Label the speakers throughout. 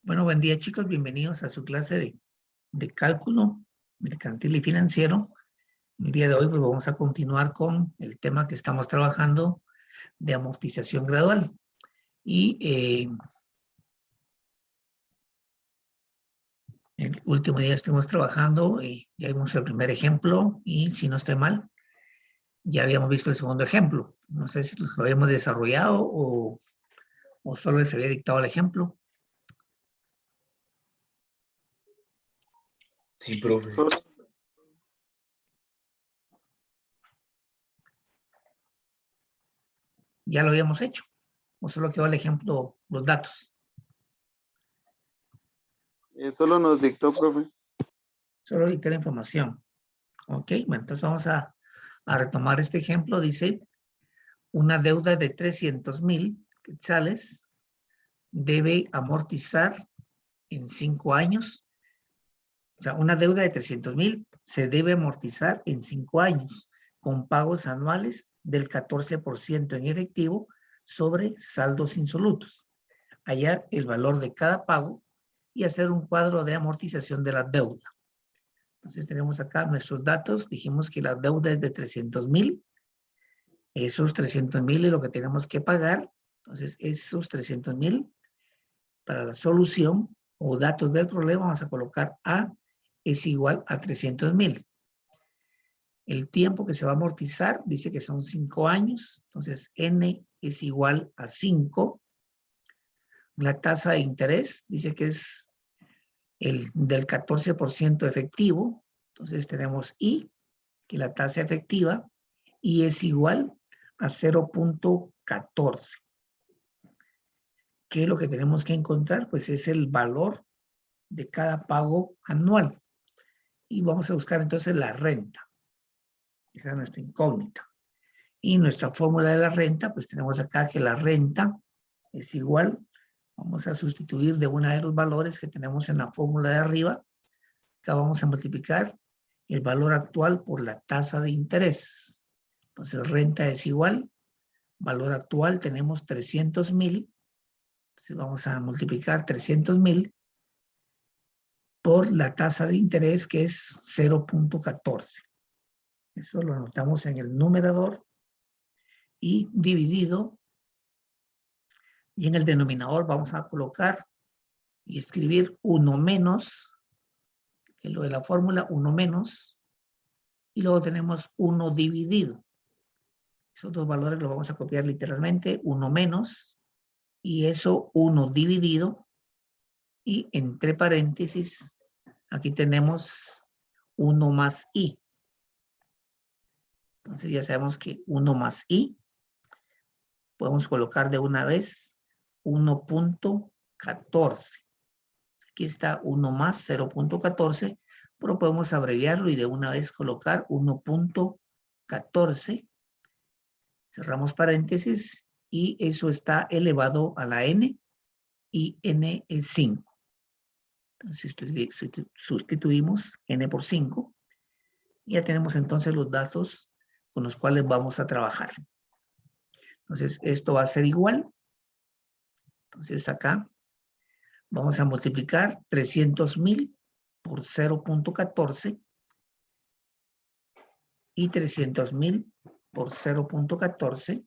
Speaker 1: Bueno, buen día chicos, bienvenidos a su clase de cálculo mercantil y financiero. El día de hoy pues vamos a continuar con el tema que estamos trabajando de amortización gradual. Y el último día estuvimos trabajando y ya vimos el primer ejemplo y si no estoy mal, ya habíamos visto el segundo ejemplo. No sé si lo habíamos desarrollado o solo les había dictado el ejemplo.
Speaker 2: Sí, profe.
Speaker 1: Ya lo habíamos hecho. O solo quedó el ejemplo, los datos.
Speaker 3: Solo nos dictó, profe.
Speaker 1: Solo dicté la información. Ok, bueno, entonces vamos a retomar este ejemplo. Dice, una deuda de 300,000 quetzales debe amortizar en 5 años. O sea, una deuda de 300,000 se debe amortizar en 5 años con pagos anuales del 14% en efectivo sobre saldos insolutos. Hallar el valor de cada pago y hacer un cuadro de amortización de la deuda. Entonces tenemos acá nuestros datos. Dijimos que la deuda es de 300,000. Esos 300,000 es lo que tenemos que pagar. Entonces esos 300,000 para la solución o datos del problema vamos a colocar A es igual a 300,000. El tiempo que se va a amortizar dice que son 5 años. Entonces N es igual a 5. La tasa de interés dice que es el del 14% efectivo. Entonces tenemos I, que la tasa efectiva, y es igual a 0.14. ¿Qué es lo que tenemos que encontrar? Pues es el valor de cada pago anual. Y vamos a buscar entonces la renta. Esa es nuestra incógnita. Y nuestra fórmula de la renta, pues tenemos acá que la renta es igual. Vamos a sustituir de una de los valores que tenemos en la fórmula de arriba. Acá vamos a multiplicar el valor actual por la tasa de interés. Entonces renta es igual. Valor actual tenemos 300,000. Entonces vamos a multiplicar 300,000 por la tasa de interés que es 0.14. Eso lo anotamos en el numerador y dividido. Y en el denominador vamos a colocar y escribir 1 menos, que es lo de la fórmula, 1 menos. Y luego tenemos 1 dividido. Esos dos valores los vamos a copiar literalmente, 1 menos. Y eso 1 dividido. Y entre paréntesis, aquí tenemos 1 más I. Entonces ya sabemos que 1 más I, podemos colocar de una vez 1.14. Aquí está 1 más 0.14, pero podemos abreviarlo y de una vez colocar 1.14. Cerramos paréntesis y eso está elevado a la N y N es 5. Entonces sustituimos N por 5. Y ya tenemos entonces los datos con los cuales vamos a trabajar. Entonces, esto va a ser igual. Entonces, acá vamos a multiplicar 300,000 por 0.14 y 300,000 por 0.14.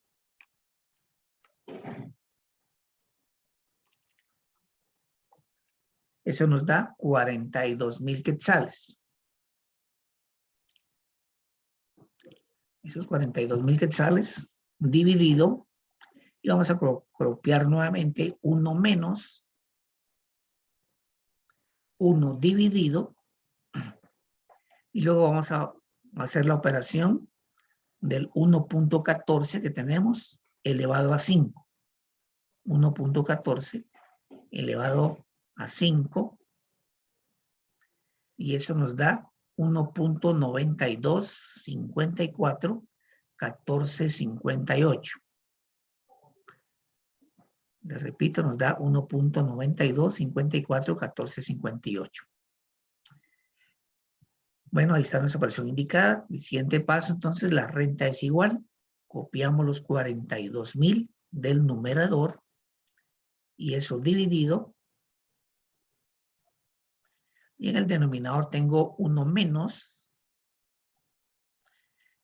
Speaker 1: Eso nos da 42,000 quetzales. Esos 42,000 quetzales dividido, y vamos a copiar nuevamente 1 menos 1 dividido, y luego vamos a hacer la operación del 1.14 que tenemos elevado a 5. 1.14 elevado a 5, y eso nos da 1.9254 1458. Les repito, nos da 1.9254 1458. Bueno, ahí está nuestra operación indicada. El siguiente paso, entonces, la renta es igual. Copiamos los 42,000 del numerador y eso dividido Y en el denominador tengo 1 menos.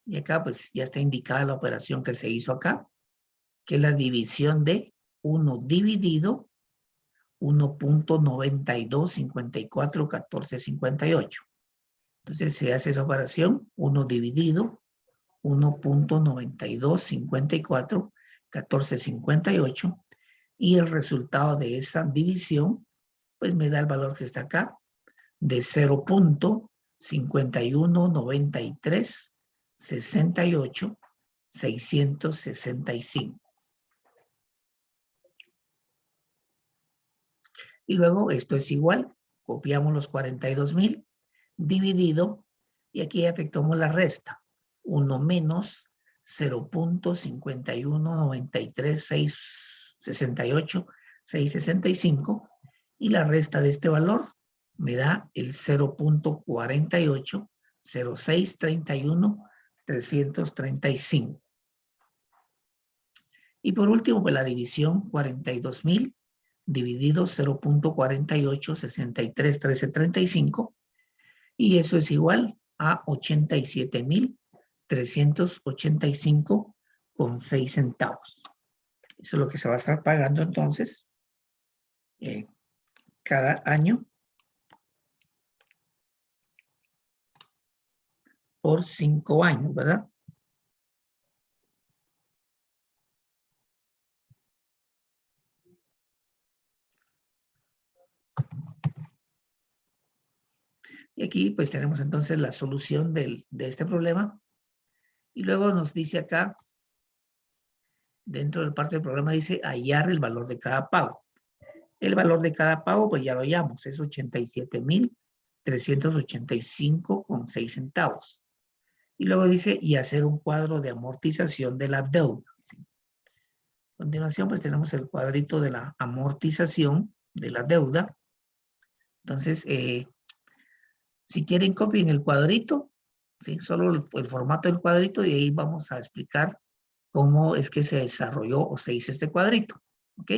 Speaker 1: Y acá pues ya está indicada la operación que se hizo acá, que es la división de 1 dividido 1.92541458. Entonces se hace esa operación, 1 dividido 1.92541458, y el resultado de esa división pues me da el valor que está acá, de 0.519368,665. Y luego esto es igual, copiamos los 42,000, dividido, y aquí efectuamos la resta. 1 menos 0.5193668665, y la resta de este valor me da el 0.480631,335. Y por último, pues la división 42,000 dividido 0.48631335, y eso es igual a 87,385,6 centavos. Eso es lo que se va a estar pagando entonces cada año por 5 años, ¿verdad? Y aquí pues tenemos entonces la solución de este problema. Y luego nos dice acá, dentro del parte del programa dice hallar el valor de cada pago. El valor de cada pago pues ya lo hallamos, es 87,385,6 centavos. Y luego dice, y hacer un cuadro de amortización de la deuda. ¿Sí? A continuación pues tenemos el cuadrito de la amortización de la deuda. Entonces, si quieren, copien el cuadrito, ¿sí? Solo el formato del cuadrito, y ahí vamos a explicar cómo es que se desarrolló o se hizo este cuadrito. ¿Ok?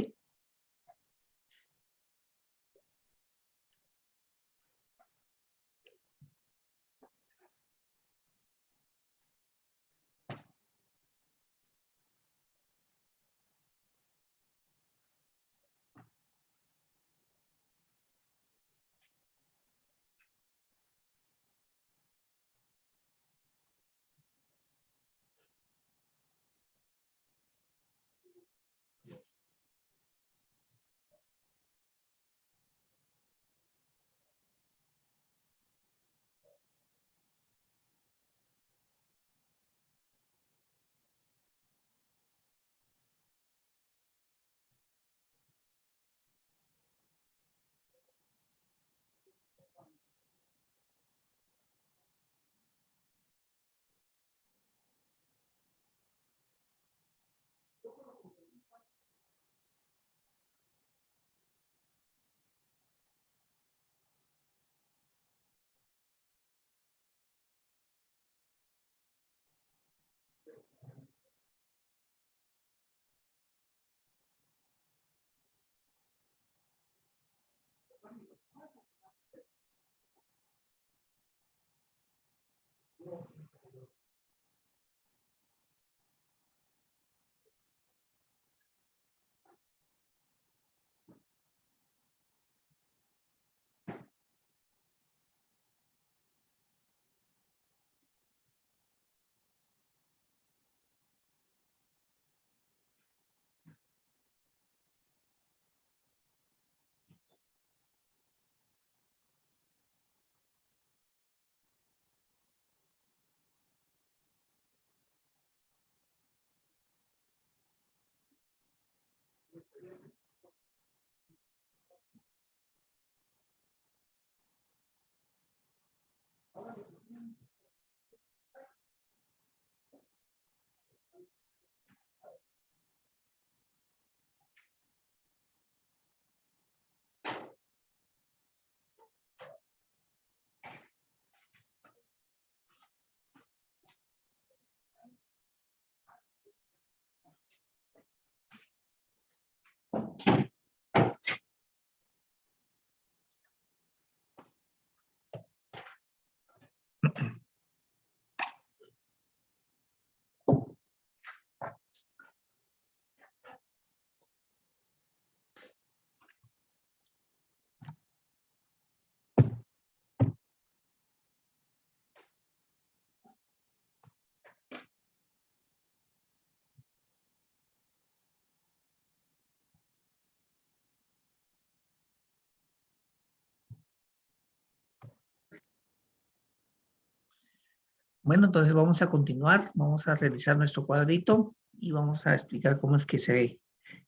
Speaker 1: Bueno, entonces vamos a continuar, vamos a revisar nuestro cuadrito y vamos a explicar cómo es que se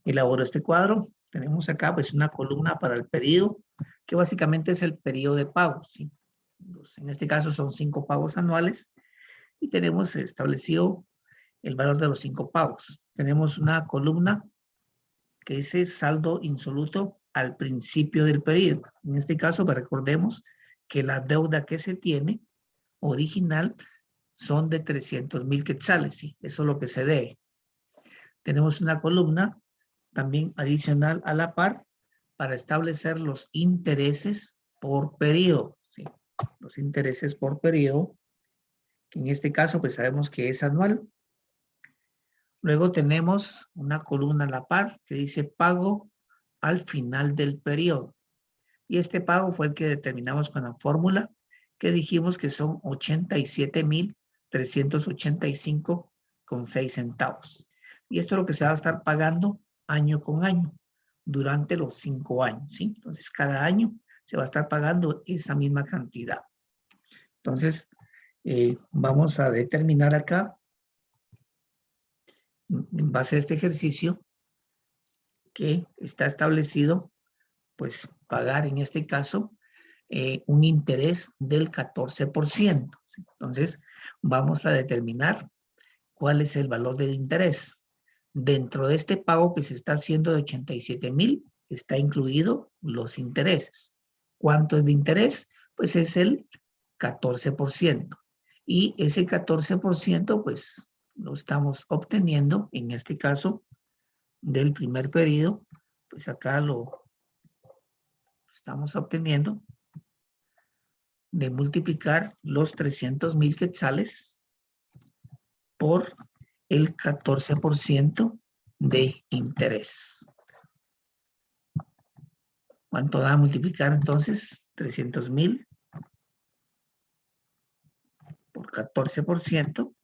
Speaker 1: elaboró este cuadro. Tenemos acá pues una columna para el periodo, que básicamente es el periodo de pago, ¿sí? En este caso son 5 pagos anuales y tenemos establecido el valor de los 5 pagos. Tenemos una columna que dice saldo insoluto al principio del periodo. En este caso, pues recordemos que la deuda que se tiene original son de 300,000 quetzales, ¿sí? Eso es lo que se debe. Tenemos una columna también adicional a la par para establecer los intereses por periodo, ¿sí? Los intereses por periodo, que en este caso pues sabemos que es anual. Luego tenemos una columna a la par que dice pago al final del periodo. Y este pago fue el que determinamos con la fórmula que dijimos que son 87,385,6 centavos. Y esto es lo que se va a estar pagando año con año durante los 5 años, ¿sí? Entonces, cada año se va a estar pagando esa misma cantidad. Entonces, vamos a determinar acá, en base a este ejercicio, que está establecido, pues, pagar en este caso un interés del 14%. ¿Sí? Entonces, vamos a determinar cuál es el valor del interés. Dentro de este pago que se está haciendo de 87,000, está incluido los intereses. ¿Cuánto es de interés? Pues es el 14%. Y ese 14%, pues, lo estamos obteniendo, en este caso, del primer periodo, pues acá lo estamos obteniendo de multiplicar los 300,000 quetzales por el 14% de interés. ¿Cuánto da a multiplicar entonces? 300,000 por 14%.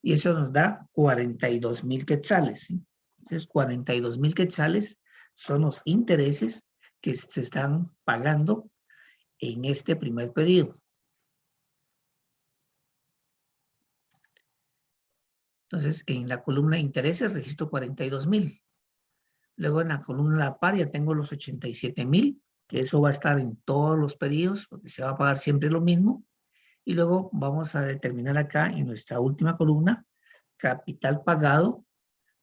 Speaker 1: Y eso nos da 42,000 quetzales. ¿Sí? Entonces, 42,000 quetzales son los intereses que se están pagando en este primer periodo. Entonces, en la columna de intereses registro 42,000. Luego en la columna de la par ya tengo los 87,000, que eso va a estar en todos los periodos, porque se va a pagar siempre lo mismo. Y luego vamos a determinar acá en nuestra última columna, capital pagado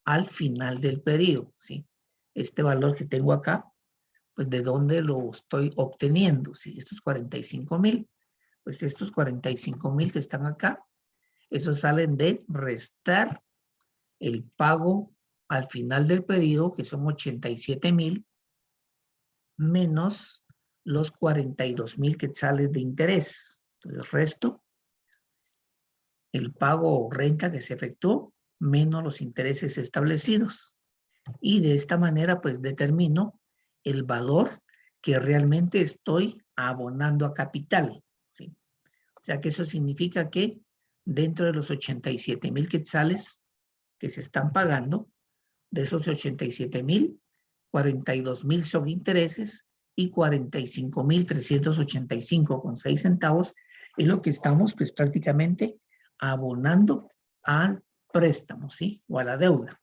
Speaker 1: al final del periodo, ¿sí? Este valor que tengo acá, pues de dónde lo estoy obteniendo, ¿sí? Estos 45,000, pues estos 45,000 que están acá, esos salen de restar el pago al final del periodo, que son 87,000, menos los 42,000 quetzales de interés. Entonces, resto el pago o renta que se efectuó, menos los intereses establecidos. Y de esta manera, pues, determino el valor que realmente estoy abonando a capital, ¿sí? O sea, que eso significa que dentro de los 87,000 quetzales que se están pagando, de esos 87,000, 42,000 son intereses y 45,385,6 centavos es lo que estamos pues prácticamente abonando al préstamo, ¿sí? O a la deuda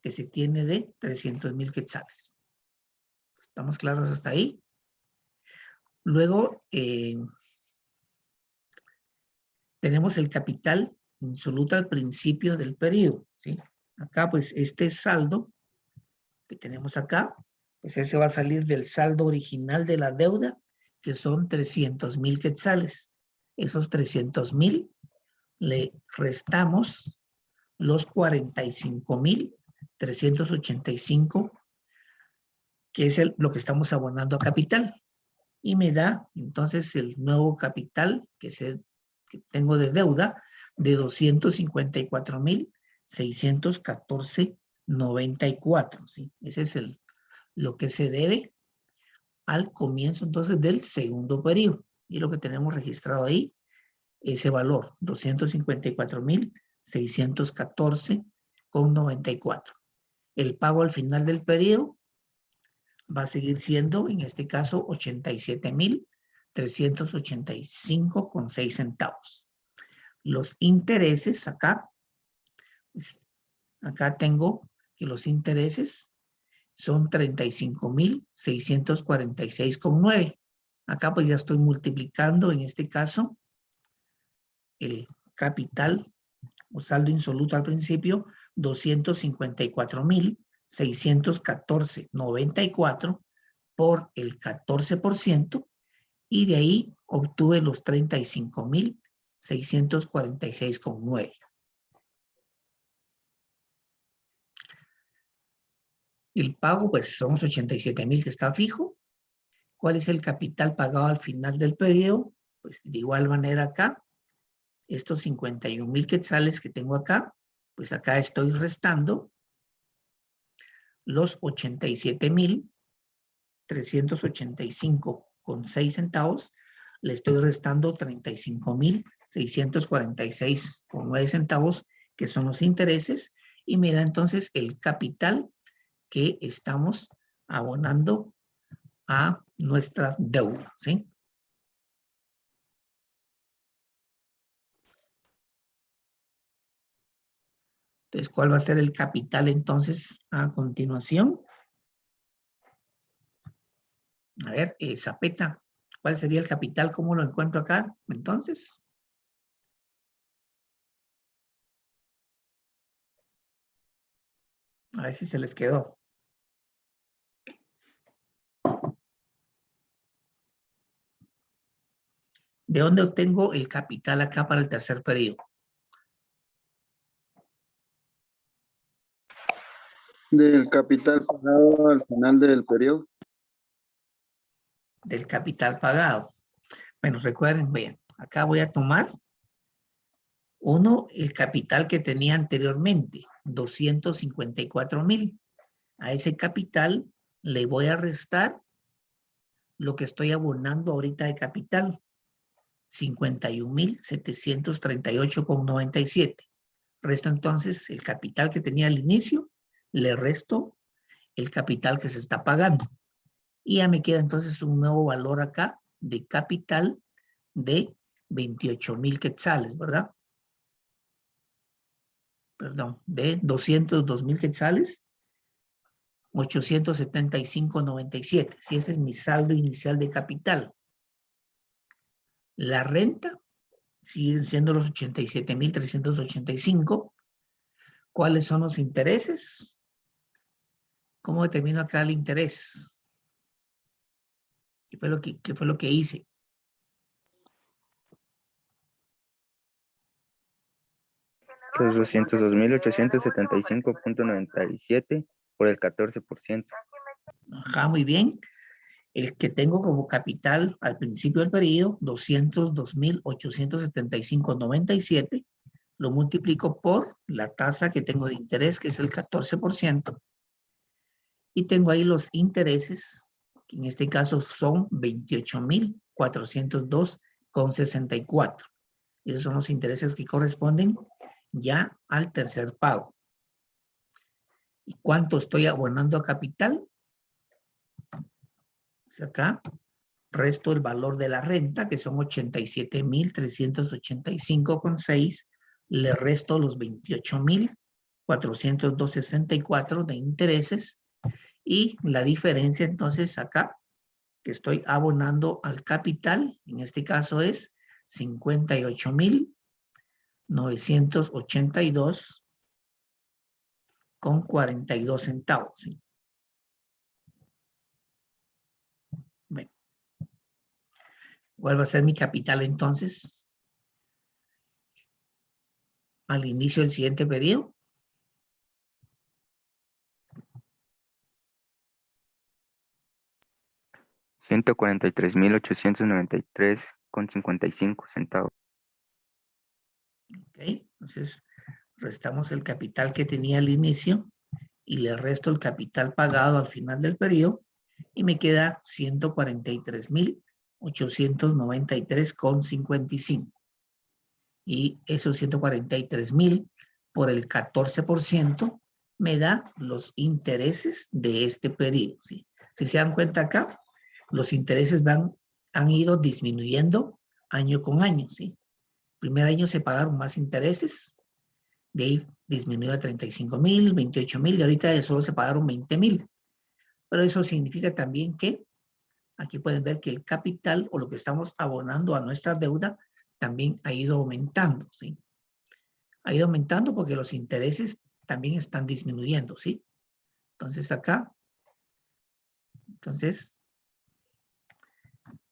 Speaker 1: que se tiene de 300,000 quetzales. ¿Estamos claros hasta ahí? Luego tenemos el capital insoluto al principio del periodo, ¿sí? Acá pues este saldo que tenemos acá, pues ese va a salir del saldo original de la deuda, que son 300,000 quetzales. Esos 300,000 le restamos los 45,385, que es lo que estamos abonando a capital. Y me da entonces el nuevo capital que tengo de deuda de 254,614,94. ¿Sí? Ese es lo que se debe al comienzo entonces del segundo periodo. Y lo que tenemos registrado ahí, ese valor, 254,614,94. El pago al final del periodo va a seguir siendo, en este caso, 87,385,6 centavos. Los intereses acá, pues, acá tengo que los intereses son 35,646,9. Acá pues ya estoy multiplicando, en este caso, el capital o saldo insoluto al principio, 254,614,94 por el 14%, y de ahí obtuve los 35,646,9. El pago, pues son los 87,000 que está fijo. ¿Cuál es el capital pagado al final del periodo? Pues de igual manera acá, estos 51,000 quetzales que tengo acá, pues acá estoy restando los 87,385,6 centavos, le estoy restando 35,646,9 centavos, que son los intereses, y me da entonces el capital que estamos abonando a nuestra deuda, ¿sí? Entonces, ¿cuál va a ser el capital entonces a continuación? A ver, Zapeta, ¿cuál sería el capital? ¿Cómo lo encuentro acá? Entonces, a ver si se les quedó. ¿De dónde obtengo el capital acá para el tercer periodo?
Speaker 3: Del capital pagado al final del periodo.
Speaker 1: Del capital pagado. Bueno, recuerden, vean, acá voy a tomar uno, el capital que tenía anteriormente, 254,000. A ese capital le voy a restar lo que estoy abonando ahorita de capital, 51,738,97. Resto entonces el capital que tenía al inicio, le resto el capital que se está pagando. Y ya me queda entonces un nuevo valor acá de capital de 28,000 quetzales, ¿verdad? Perdón, de 202,000 quetzales, 875,97. Si este es mi saldo inicial de capital. La renta siguen siendo los 87,385. ¿Cuáles son los intereses? ¿Cómo determino acá el interés? ¿Qué fue lo que hice?
Speaker 2: Los 202,875,97 por el 14%.
Speaker 1: Ajá, muy bien. El que tengo como capital al principio del periodo, 202,875,97, lo multiplico por la tasa que tengo de interés, que es el 14%, y tengo ahí los intereses, que en este caso son 28,402,64. Esos son los intereses que corresponden ya al tercer pago. ¿Y cuánto estoy abonando a capital? Pues acá resto el valor de la renta, que son 87,385,6, le resto los 28,402,64 de intereses, y la diferencia entonces acá, que estoy abonando al capital, en este caso es 58,982,42 centavos, ¿sí? Bueno, ¿cuál va a ser mi capital entonces al inicio del siguiente periodo?
Speaker 2: $143,893,55.
Speaker 1: Ok, entonces restamos el capital que tenía al inicio y le resto el capital pagado al final del periodo y me queda 143,893,55. Y esos 143,000 por el 14% me da los intereses de este periodo, ¿sí? Si se dan cuenta acá, los intereses han ido disminuyendo año con año, ¿sí? Primer año se pagaron más intereses, de ahí disminuyó a 35,000, 28,000 y ahorita solo se pagaron 20,000. Pero eso significa también que aquí pueden ver que el capital o lo que estamos abonando a nuestra deuda también ha ido aumentando, ¿sí? Ha ido aumentando porque los intereses también están disminuyendo, ¿sí? Entonces acá,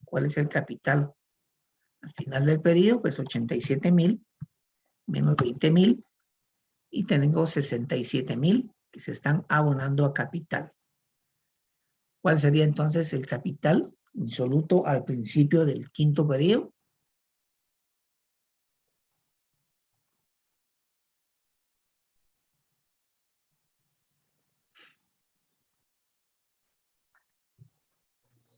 Speaker 1: ¿cuál es el capital? Al final del periodo, pues 87,000 menos 20,000 y tengo 67,000 que se están abonando a capital. ¿Cuál sería entonces el capital insoluto al principio del quinto periodo?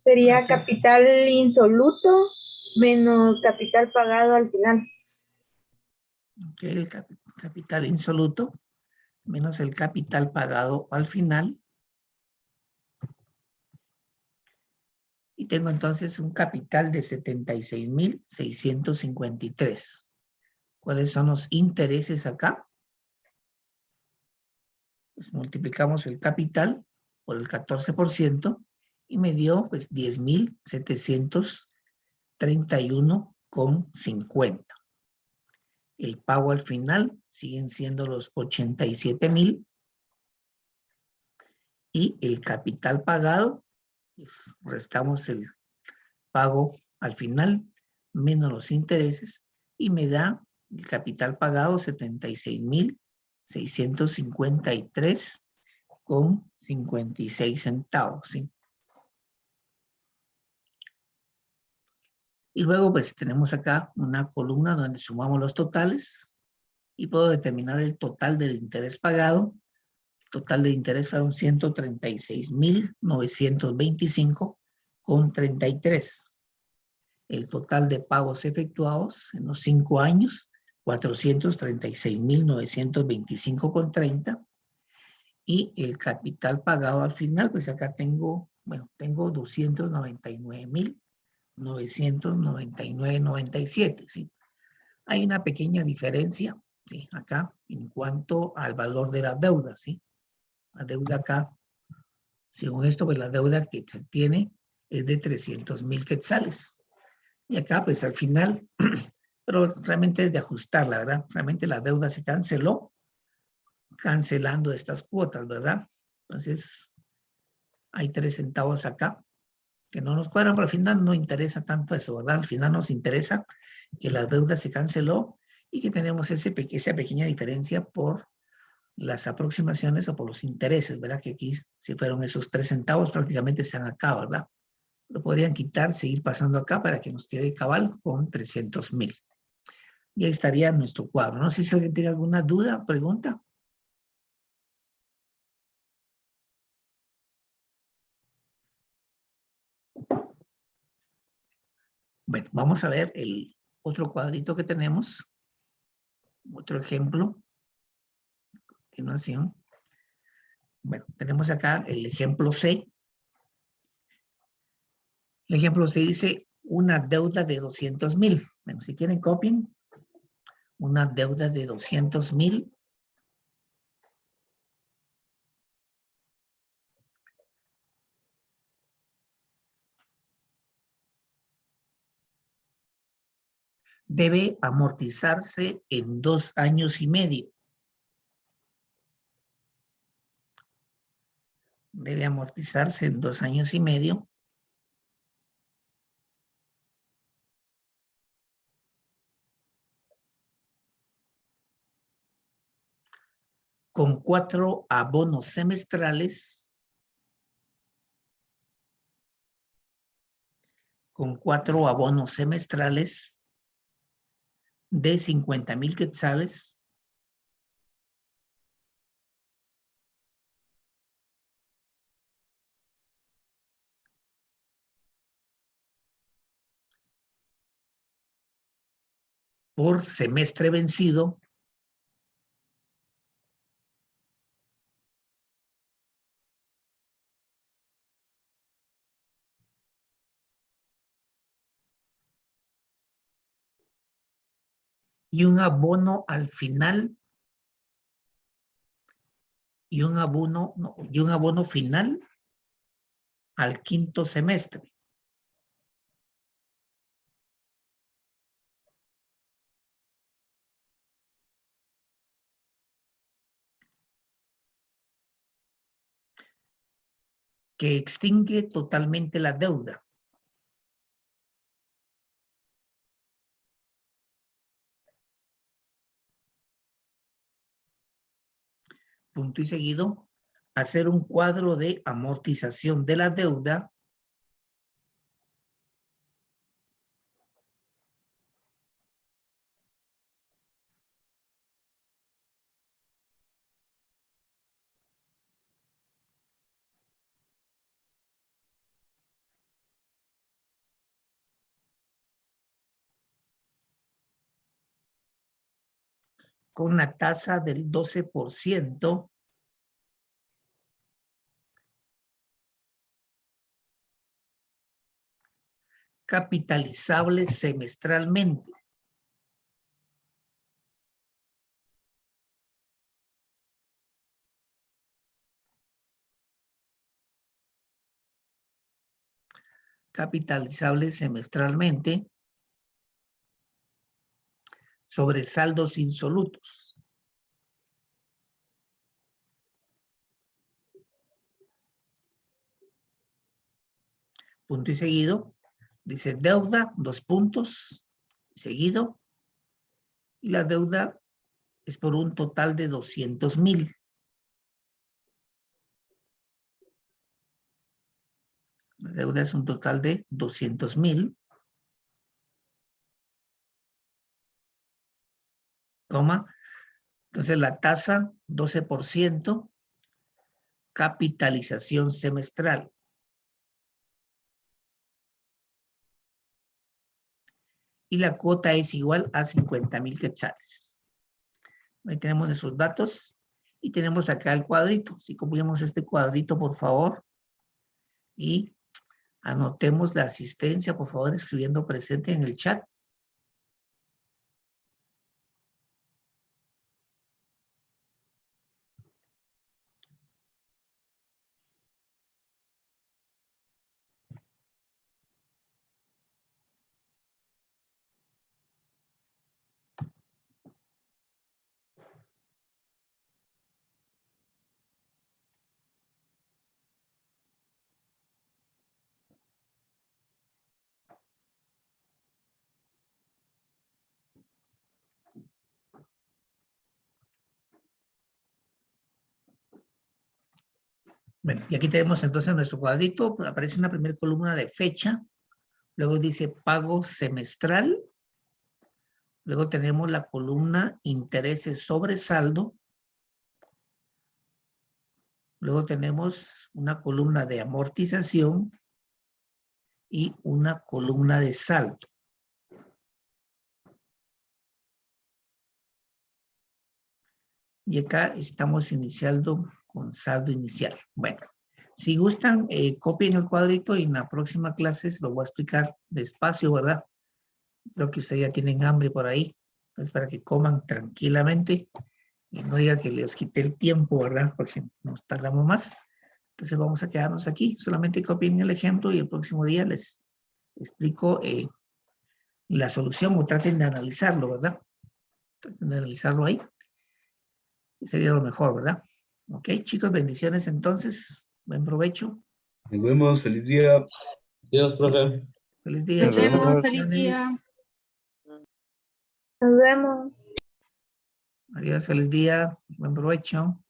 Speaker 4: Sería capital insoluto menos capital pagado al final.
Speaker 1: Ok, el capital insoluto menos el capital pagado al final. Y tengo entonces un capital de 76,653. ¿Cuáles son los intereses acá? Pues multiplicamos el capital por el 14% y me dio pues 10,731,50. El pago al final siguen siendo los 87,000 y el capital pagado, pues restamos el pago al final menos los intereses y me da el capital pagado 76,653,56 centavos, ¿sí? Y luego pues tenemos acá una columna donde sumamos los totales y puedo determinar el total del interés pagado. El total de interés fueron 136,925,33. El total de pagos efectuados en los 5 años, 436,925,30. Y el capital pagado al final, pues acá tengo 299,999,97, ¿sí? Hay una pequeña diferencia, ¿sí? Acá, en cuanto al valor de la deuda, ¿sí? La deuda acá, según esto, pues la deuda que se tiene es de 300,000 quetzales. Y acá, pues al final, pero realmente es de ajustar, la verdad. Realmente la deuda se canceló cancelando estas cuotas, ¿verdad? Entonces, hay 3 centavos acá que no nos cuadran, pero al final no interesa tanto eso, ¿verdad? Al final nos interesa que la deuda se canceló y que tenemos esa pequeña diferencia por las aproximaciones o por los intereses, ¿verdad? Que aquí, si fueron esos 3 centavos, prácticamente se han acá, ¿verdad? Lo podrían quitar, seguir pasando acá para que nos quede cabal con 300,000. Y ahí estaría nuestro cuadro. No sé si alguien tiene alguna duda o pregunta. Bueno, vamos a ver el otro cuadrito que tenemos. Otro ejemplo. A continuación. Bueno, tenemos acá el ejemplo C. El ejemplo C dice una deuda de 200,000. Bueno, si quieren copien. Una deuda de 200,000. Debe amortizarse en 2 años y medio. Debe amortizarse en 2 años y medio. Con 4 abonos semestrales. Con 4 abonos semestrales de 50,000 quetzales. Por semestre vencido. y un abono al final y un abono, no, y un abono final al quinto semestre. Que extingue totalmente la deuda. Punto y seguido, hacer un cuadro de amortización de la deuda con la tasa del 12% capitalizable semestralmente. Capitalizable semestralmente sobre saldos insolutos. Punto y seguido, dice deuda, 2 puntos, seguido, y la deuda es por un total de 200,000. La deuda es un total de 200,000, coma, entonces la tasa 12%, capitalización semestral. Y la cuota es igual a 50,000 quetzales. Ahí tenemos nuestros datos y tenemos acá el cuadrito. Si copiamos este cuadrito, por favor, y anotemos la asistencia, por favor, escribiendo presente en el chat. Bueno, y aquí tenemos entonces nuestro cuadrito. Aparece una primera columna de fecha. Luego dice pago semestral. Luego tenemos la columna intereses sobre saldo. Luego tenemos una columna de amortización y una columna de saldo. Y acá estamos iniciando con saldo inicial. Bueno, si gustan, copien el cuadrito y en la próxima clase lo voy a explicar despacio, ¿verdad? Creo que ustedes ya tienen hambre por ahí. Entonces, para que coman tranquilamente y no diga que les quité el tiempo, ¿verdad? Porque nos tardamos más. Entonces, vamos a quedarnos aquí. Solamente copien el ejemplo y el próximo día les explico la solución o traten de analizarlo, ¿verdad? Traten de analizarlo ahí. Sería lo mejor, ¿verdad? Ok, chicos, bendiciones entonces. Buen provecho.
Speaker 5: Nos vemos, feliz día.
Speaker 6: Dios, profe.
Speaker 1: Feliz día,
Speaker 2: Nos
Speaker 1: chicos.
Speaker 2: vemos.
Speaker 4: Feliz día.
Speaker 1: Bendiciones.
Speaker 4: Nos vemos.
Speaker 1: Adiós, feliz día. Buen provecho.